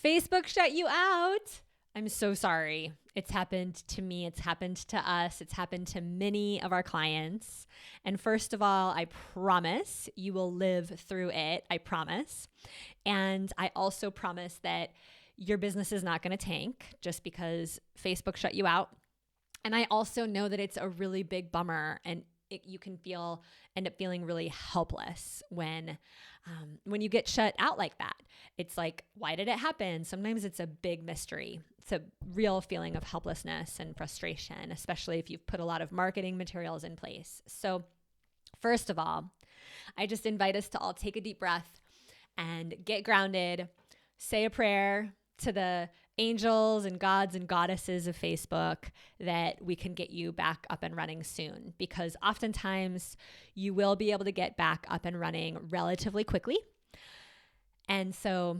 Facebook shut you out. I'm so sorry. It's happened to me. It's happened to us. It's happened to many of our clients. And first of all, I promise you will live through it. I promise. And I also promise that your business is not going to tank just because Facebook shut you out. And I also know that it's a really big bummer, and you can end up feeling really helpless when you get shut out like that. It's like, why did it happen? Sometimes it's a big mystery. It's a real feeling of helplessness and frustration, especially if you've put a lot of marketing materials in place. So first of all, I just invite us to all take a deep breath and get grounded, say a prayer to the angels and gods and goddesses of Facebook that we can get you back up and running soon, because oftentimes you will be able to get back up and running relatively quickly. And so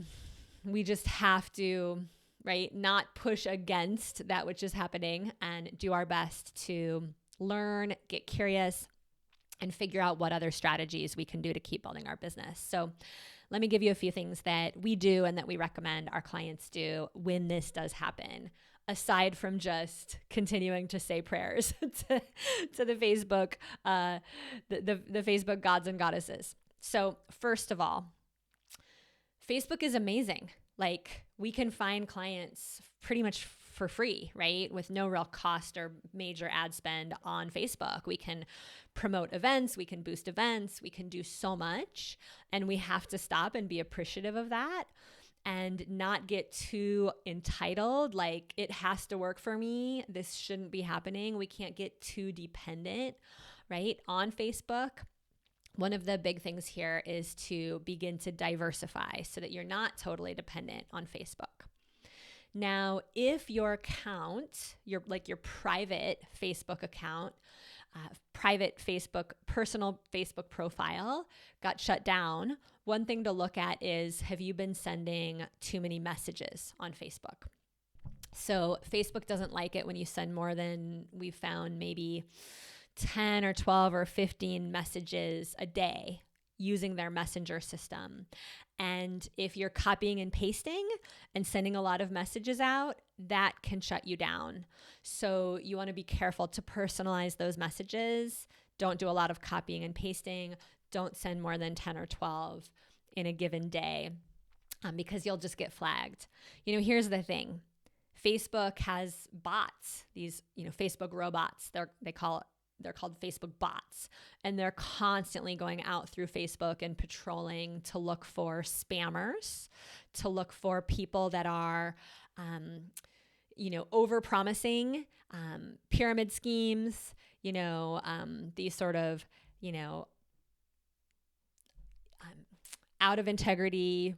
we just have to, right, not push against that which is happening and do our best to learn, get curious, and figure out what other strategies we can do to keep building our business. So let me give you a few things that we do and that we recommend our clients do when this does happen, aside from just continuing to say prayers to the Facebook, the Facebook gods and goddesses. So first of all, Facebook is amazing. Like, we can find clients pretty much for free, right? With no real cost or major ad spend on Facebook. We can promote events, we can boost events, we can do so much, and we have to stop and be appreciative of that and not get too entitled, like it has to work for me, this shouldn't be happening. We can't get too dependent, right, on Facebook. One of the big things here is to begin to diversify so that you're not totally dependent on Facebook. Now, if your account, your private Facebook account, private Facebook, personal Facebook profile got shut down, one thing to look at is, have you been sending too many messages on Facebook? So Facebook doesn't like it when you send more than, we've found, maybe 10 or 12 or 15 messages a day using their messenger system. And if you're copying and pasting and sending a lot of messages out, that can shut you down. So you want to be careful to personalize those messages. Don't do a lot of copying and pasting. Don't send more than 10 or 12 in a given day, because you'll just get flagged. Here's the thing. Facebook has bots, these, Facebook robots, they're called Facebook bots, and they're constantly going out through Facebook and patrolling to look for spammers, to look for people that are, over-promising, pyramid schemes, these sort of, out of integrity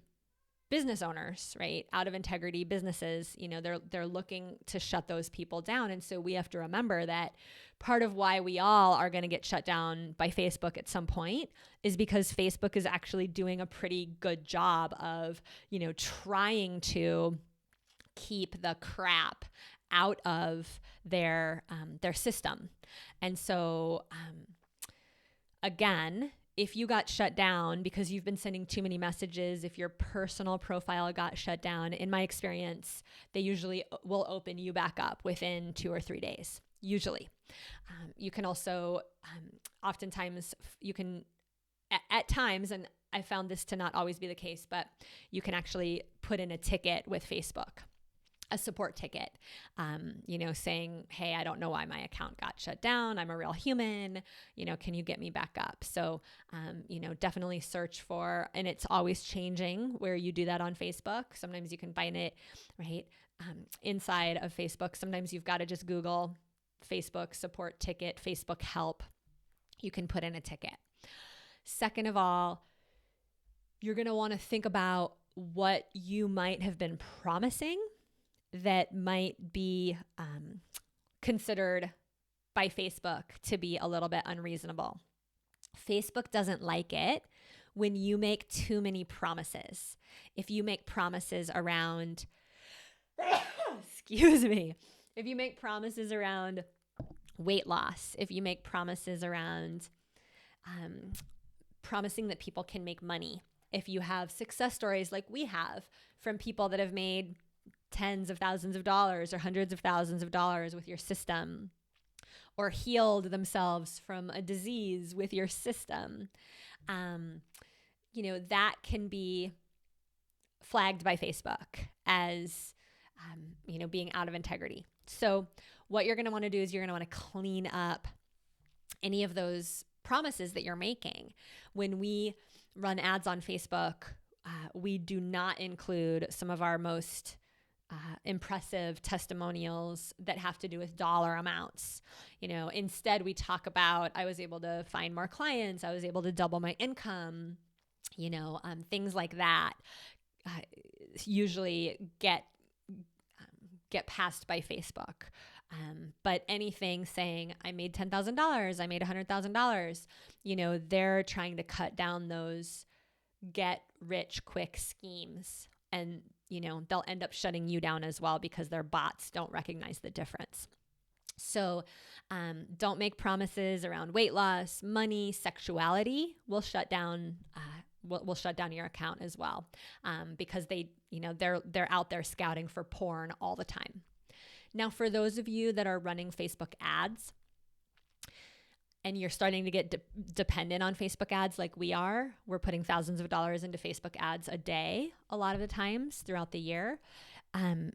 business owners, right? Out of integrity businesses, they're looking to shut those people down. And so we have to remember that part of why we all are going to get shut down by Facebook at some point is because Facebook is actually doing a pretty good job of, trying to keep the crap out of their system. And so, again, if you got shut down because you've been sending too many messages, if your personal profile got shut down, in my experience, they usually will open you back up within 2 or 3 days, usually. You can also, oftentimes, you can, at times, and I found this to not always be the case, but you can actually put in a ticket with Facebook, a support ticket, saying, hey, I don't know why my account got shut down. I'm a real human. Can you get me back up? So, definitely search for, and it's always changing where you do that on Facebook. Sometimes you can find it right inside of Facebook. Sometimes you've got to just Google Facebook support ticket, Facebook help. You can put in a ticket. Second of all, you're going to want to think about what you might have been promising that might be considered by Facebook to be a little bit unreasonable. Facebook doesn't like it when you make too many promises. If you make promises around, if you make promises around weight loss, if you make promises around promising that people can make money If you have success stories like we have from people that have made tens of thousands of dollars or hundreds of thousands of dollars with your system, or healed themselves from a disease with your system, that can be flagged by Facebook as, being out of integrity. So what you're going to want to do is you're going to want to clean up any of those promises that you're making. When we run ads on Facebook, we do not include some of our most impressive testimonials that have to do with dollar amounts. Instead we talk about, I was able to find more clients, I was able to double my income, things like that usually get passed by Facebook. But anything saying I made $10,000, I made $100,000, they're trying to cut down those get rich quick schemes, and they'll end up shutting you down as well because their bots don't recognize the difference. So don't make promises around weight loss, money, sexuality. Will shut down your account as well, because they're out there scouting for porn all the time. Now, for those of you that are running Facebook ads and you're starting to get dependent on Facebook ads like we are, we're putting thousands of dollars into Facebook ads a day a lot of the times throughout the year.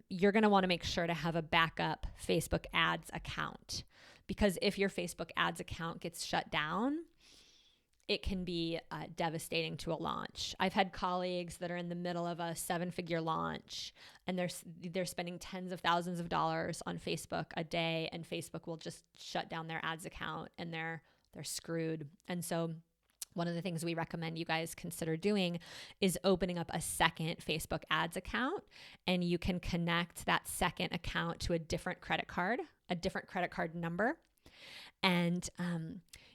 You're going to want to make sure to have a backup Facebook ads account, because if your Facebook ads account gets shut down, it can be devastating to a launch. I've had colleagues that are in the middle of a 7-figure launch and they're spending tens of thousands of dollars on Facebook a day, and Facebook will just shut down their ads account and they're screwed. And so one of the things we recommend you guys consider doing is opening up a second Facebook ads account, and you can connect that second account to a different credit card number, and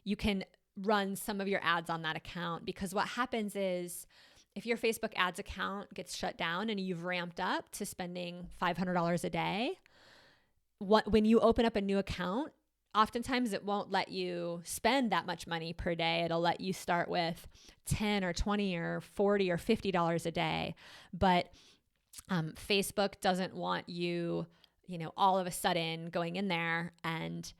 you can run some of your ads on that account. Because what happens is, if your Facebook ads account gets shut down and you've ramped up to spending $500 a day, when you open up a new account, oftentimes it won't let you spend that much money per day. It'll let you start with $10 or $20 or $40 or $50 a day. But Facebook doesn't want you, all of a sudden going in there and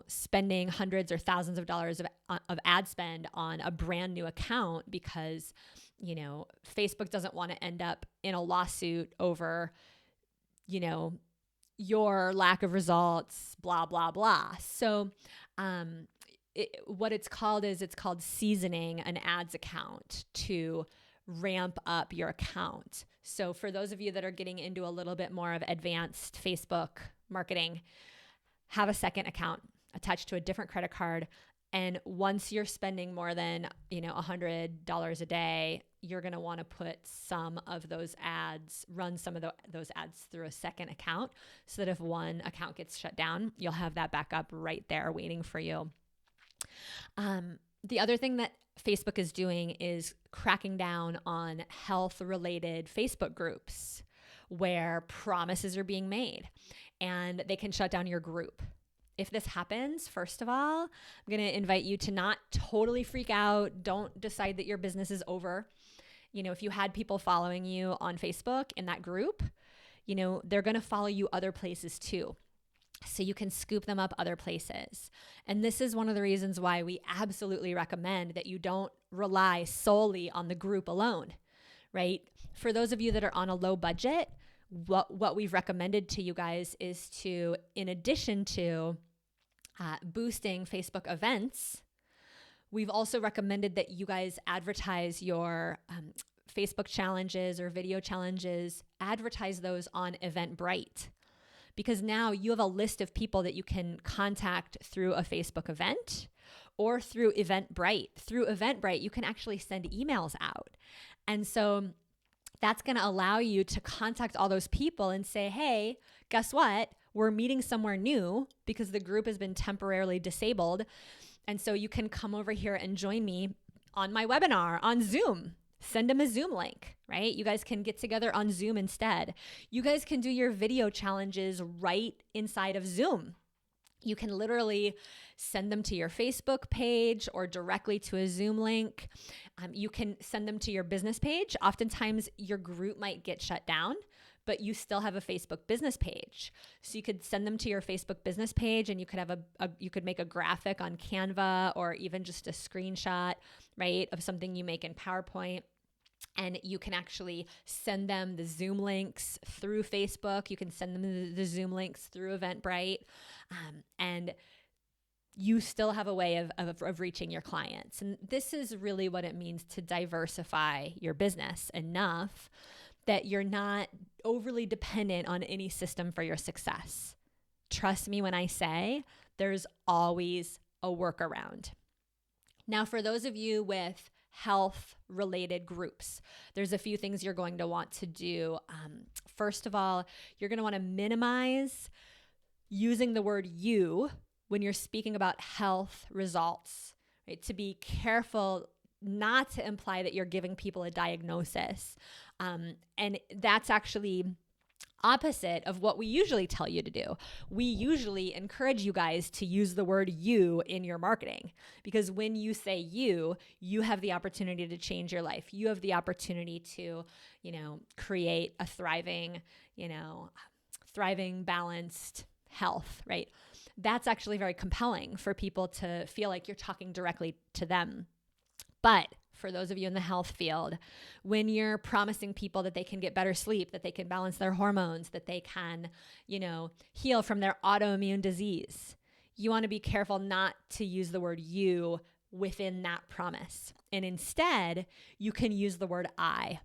spending hundreds or thousands of dollars of ad spend on a brand new account, because, Facebook doesn't want to end up in a lawsuit over, your lack of results, blah, blah, blah. So what it's called seasoning an ads account to ramp up your account. So for those of you that are getting into a little bit more of advanced Facebook marketing, have a second account attached to a different credit card. And once you're spending more than, $100 a day, you're going to want to put some of those ads, run some of those ads through a second account, so that if one account gets shut down, you'll have that backup right there waiting for you. The other thing that Facebook is doing is cracking down on health-related Facebook groups where promises are being made, and they can shut down your group. If this happens, first of all, I'm going to invite you to not totally freak out. Don't decide that your business is over. If you had people following you on Facebook in that group, they're going to follow you other places too. So you can scoop them up other places. And this is one of the reasons why we absolutely recommend that you don't rely solely on the group alone, right? For those of you that are on a low budget, what we've recommended to you guys is to, in addition to boosting Facebook events, we've also recommended that you guys advertise your Facebook challenges or video challenges, advertise those on Eventbrite, because now you have a list of people that you can contact through a Facebook event or through Eventbrite. Through Eventbrite, you can actually send emails out. And so that's going to allow you to contact all those people and say, hey, guess what? We're meeting somewhere new because the group has been temporarily disabled. And so you can come over here and join me on my webinar on Zoom. Send them a Zoom link, right? You guys can get together on Zoom instead. You guys can do your video challenges right inside of Zoom, You can literally send them to your Facebook page or directly to a Zoom link. You can send them to your business page. Oftentimes your group might get shut down, but you still have a Facebook business page. So you could send them to your Facebook business page, and you could have you could make a graphic on Canva, or even just a screenshot, right, of something you make in PowerPoint. And you can actually send them the Zoom links through Facebook. You can send them the Zoom links through Eventbrite. And you still have a way of reaching your clients. And this is really what it means to diversify your business enough that you're not overly dependent on any system for your success. Trust me when I say there's always a workaround. Now, for those of you with health-related groups, there's a few things you're going to want to do. First of all, you're going to want to minimize using the word you when you're speaking about health results, right? To be careful not to imply that you're giving people a diagnosis. And that's actually opposite of what we usually tell you to do. We usually encourage you guys to use the word you in your marketing, because when you say you have the opportunity to change your life. You have the opportunity to, create a thriving, balanced health, right? That's actually very compelling for people to feel like you're talking directly to them. But for those of you in the health field, when you're promising people that they can get better sleep, that they can balance their hormones, that they can, heal from their autoimmune disease, you want to be careful not to use the word you within that promise. And instead, you can use the word I.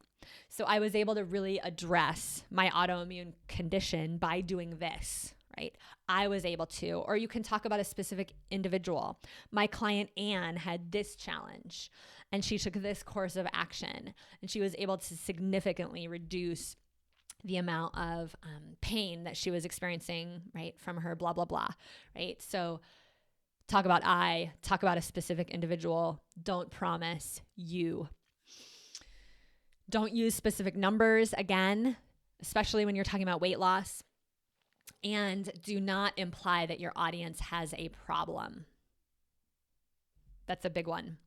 So I was able to really address my autoimmune condition by doing this, right? I was able to, or you can talk about a specific individual. My client Anne had this challenge, and she took this course of action, and she was able to significantly reduce the amount of pain that she was experiencing, right, from her blah, blah, blah, right? So talk about I, talk about a specific individual. Don't promise you. Don't use specific numbers again, especially when you're talking about weight loss. And do not imply that your audience has a problem. That's a big one.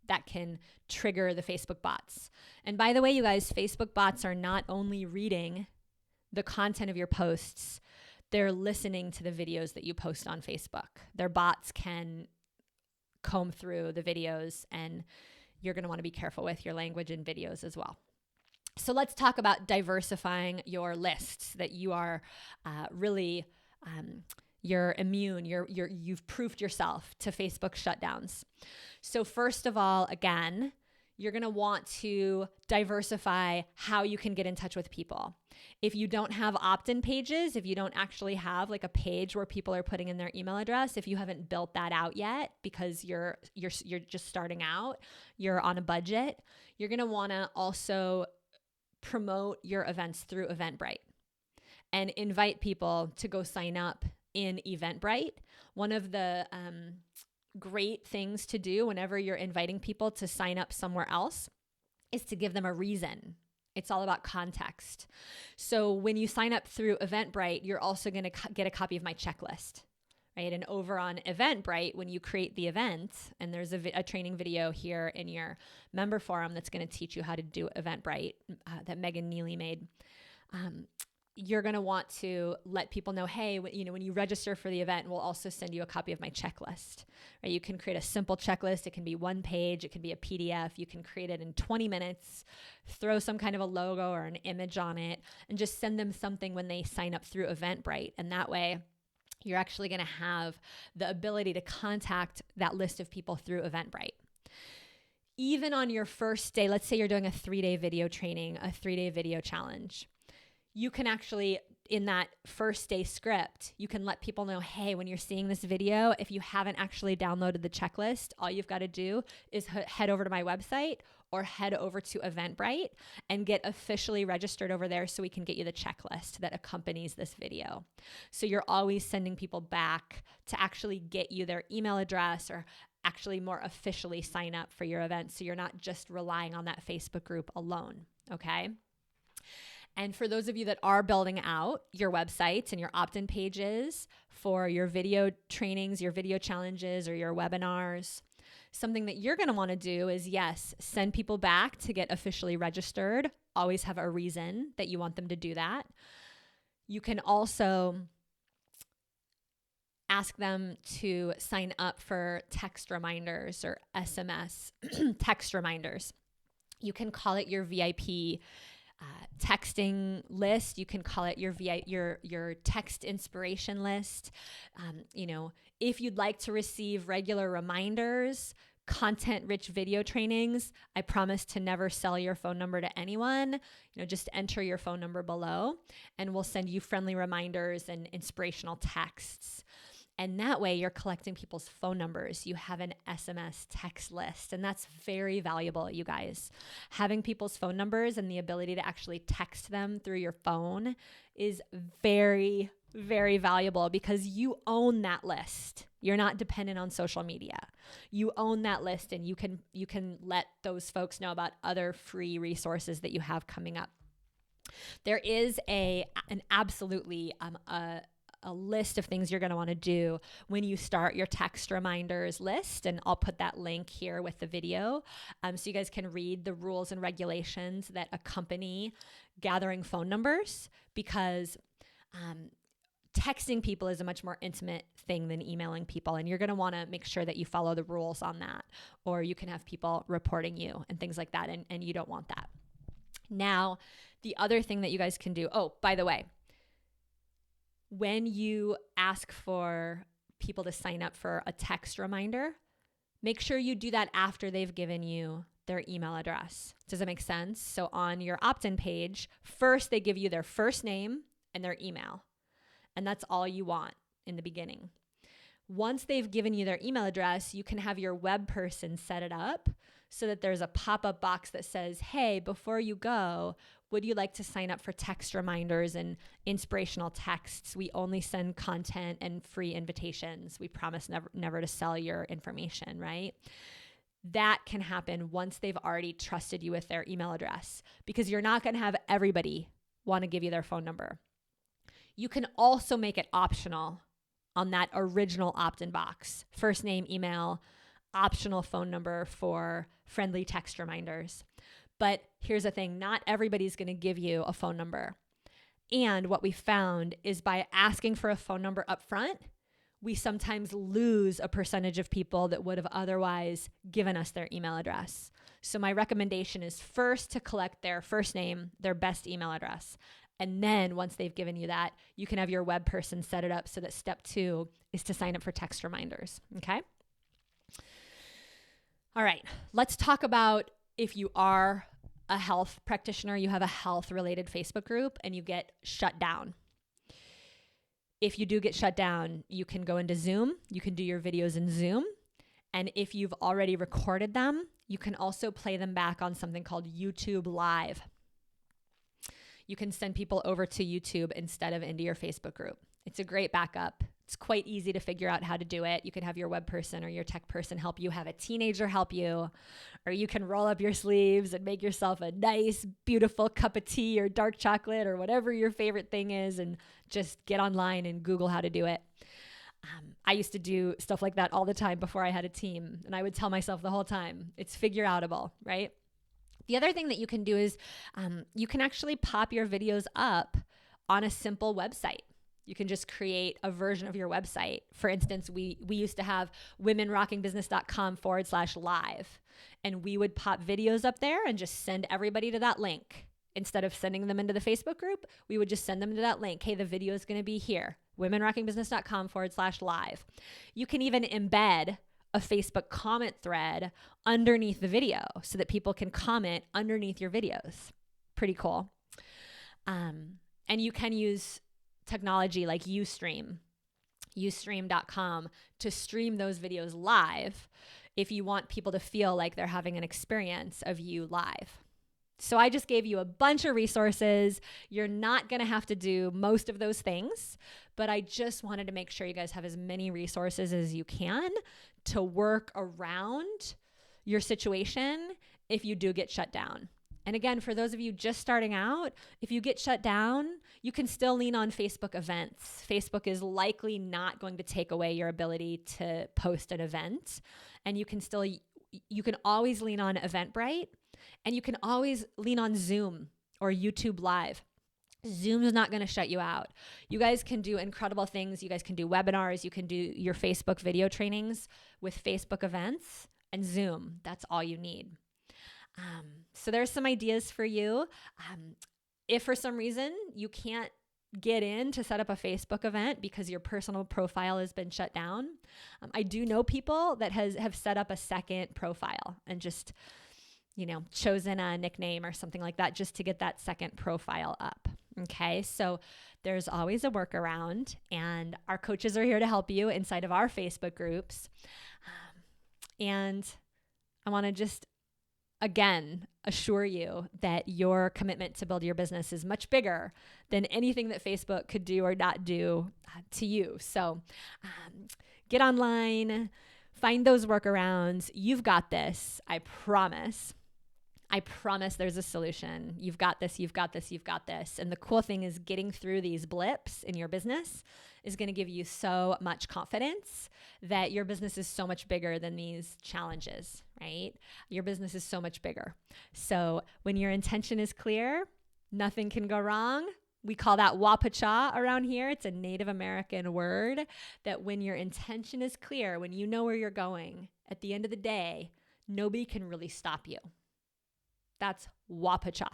That can trigger the Facebook bots. And by the way, you guys, Facebook bots are not only reading the content of your posts, they're listening to the videos that you post on Facebook. Their bots can comb through the videos, and you're going to want to be careful with your language in videos as well. So let's talk about diversifying your lists, that you are really, you're immune, you've proofed yourself to Facebook shutdowns. So first of all, again, you're going to want to diversify how you can get in touch with people. If you don't have opt-in pages, if you don't actually have like a page where people are putting in their email address, if you haven't built that out yet because you're just starting out, you're on a budget, you're going to want to also promote your events through Eventbrite and invite people to go sign up in Eventbrite. One of the great things to do whenever you're inviting people to sign up somewhere else is to give them a reason. It's all about context. So when you sign up through Eventbrite, you're also going to get a copy of my checklist, right? And over on Eventbrite, when you create the event, and there's a training video here in your member forum that's going to teach you how to do Eventbrite that Megan Neely made, you're going to want to let people know, hey, when you register for the event, we'll also send you a copy of my checklist, right? You can create a simple checklist. It can be one page. It can be a PDF. You can create it in 20 minutes, throw some kind of a logo or an image on it, and just send them something when they sign up through Eventbrite. And that way, you're actually going to have the ability to contact that list of people through Eventbrite. Even on your first day, let's say you're doing a 3-day video training, a 3-day video challenge, you can actually, in that first day script, you can let people know, hey, when you're seeing this video, if you haven't actually downloaded the checklist, all you've got to do is head over to my website or head over to Eventbrite and get officially registered over there so we can get you the checklist that accompanies this video. So you're always sending people back to actually get you their email address or actually more officially sign up for your event, so you're not just relying on that Facebook group alone, okay? And for those of you that are building out your websites and your opt-in pages for your video trainings, your video challenges, or your webinars, something that you're going to want to do is, yes, send people back to get officially registered. Always have a reason that you want them to do that. You can also ask them to sign up for text reminders or SMS text reminders. You can call it your VIP texting list. You can call it your text inspiration list. If you'd like to receive regular reminders, content-rich video trainings, I promise to never sell your phone number to anyone. Just enter your phone number below, and we'll send you friendly reminders and inspirational texts. And that way you're collecting people's phone numbers. You have an SMS text list, and that's very valuable, you guys. Having people's phone numbers and the ability to actually text them through your phone is very, very valuable because you own that list. You're not dependent on social media. You own that list, and you can let those folks know about other free resources that you have coming up. There is an absolutely a list of things you're going to want to do when you start your text reminders list. And I'll put that link here with the video so you guys can read the rules and regulations that accompany gathering phone numbers, because texting people is a much more intimate thing than emailing people. And you're going to want to make sure that you follow the rules on that, or you can have people reporting you and things like that. And you don't want that. Now, the other thing that you guys can do, oh, by the way, when you ask for people to sign up for a text reminder, make sure you do that after they've given you their email address. Does that make sense? So on your opt-in page, first they give you their first name and their email. And that's all you want in the beginning. Once they've given you their email address, you can have your web person set it up so that there's a pop-up box that says, hey, before you go, would you like to sign up for text reminders and inspirational texts? We only send content and free invitations. We promise never to sell your information, right? That can happen once they've already trusted you with their email address, because you're not going to have everybody want to give you their phone number. You can also make it optional on that original opt-in box. First name, email, optional phone number for friendly text reminders. But here's the thing, not everybody's going to give you a phone number. And what we found is by asking for a phone number up front, we sometimes lose a percentage of people that would have otherwise given us their email address. So my recommendation is first to collect their first name, their best email address. And then once they've given you that, you can have your web person set it up so that step 2 is to sign up for text reminders. Okay? All right, let's talk about if you are a health practitioner, you have a health-related Facebook group, and you get shut down. If you do get shut down, you can go into Zoom. You can do your videos in Zoom. And if you've already recorded them, you can also play them back on something called YouTube Live. You can send people over to YouTube instead of into your Facebook group. It's a great backup. It's quite easy to figure out how to do it. You can have your web person or your tech person help you, have a teenager help you, or you can roll up your sleeves and make yourself a nice, beautiful cup of tea or dark chocolate or whatever your favorite thing is, and just get online and Google how to do it. I used to do stuff like that all the time before I had a team, and I would tell myself the whole time, it's figure outable, right? The other thing that you can do is you can actually pop your videos up on a simple website. You can just create a version of your website. For instance, we used to have womenrockingbusiness.com/live, and we would pop videos up there and just send everybody to that link. Instead of sending them into the Facebook group, we would just send them to that link. Hey, the video is going to be here, womenrockingbusiness.com/live. You can even embed a Facebook comment thread underneath the video so that people can comment underneath your videos. Pretty cool. And you can use technology like Ustream.com to stream those videos live if you want people to feel like they're having an experience of you live. So I just gave you a bunch of resources. You're not going to have to do most of those things, but I just wanted to make sure you guys have as many resources as you can to work around your situation if you do get shut down. And again, for those of you just starting out, if you get shut down, you can still lean on Facebook events. Facebook is likely not going to take away your ability to post an event. And you can always lean on Eventbrite, and you can always lean on Zoom or YouTube Live. Zoom is not going to shut you out. You guys can do incredible things. You guys can do webinars. You can do your Facebook video trainings with Facebook events and Zoom. That's all you need. So there's some ideas for you. If for some reason you can't get in to set up a Facebook event because your personal profile has been shut down, I do know people that have set up a second profile and just, chosen a nickname or something like that just to get that second profile up. Okay, so there's always a workaround, and our coaches are here to help you inside of our Facebook groups. And I want to just, again, assure you that your commitment to build your business is much bigger than anything that Facebook could do or not do to you. So get online, find those workarounds. You've got this. I promise there's a solution. You've got this, you've got this, you've got this. And the cool thing is getting through these blips in your business is going to give you so much confidence that your business is so much bigger than these challenges, right? Your business is so much bigger. So when your intention is clear, nothing can go wrong. We call that wapacha around here. It's a Native American word that when your intention is clear, when you know where you're going, at the end of the day, nobody can really stop you. That's wapacha.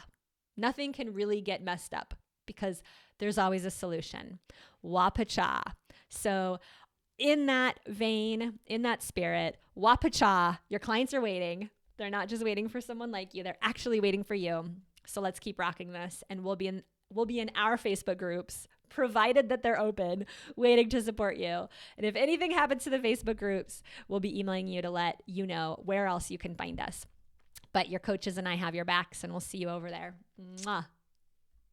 Nothing can really get messed up because there's always a solution. Wapacha. So in that vein, in that spirit, wapacha, your clients are waiting. They're not just waiting for someone like you. They're actually waiting for you. So let's keep rocking this. And we'll be in our Facebook groups, provided that they're open, waiting to support you. And if anything happens to the Facebook groups, we'll be emailing you to let you know where else you can find us. But your coaches and I have your backs, and we'll see you over there. Mwah.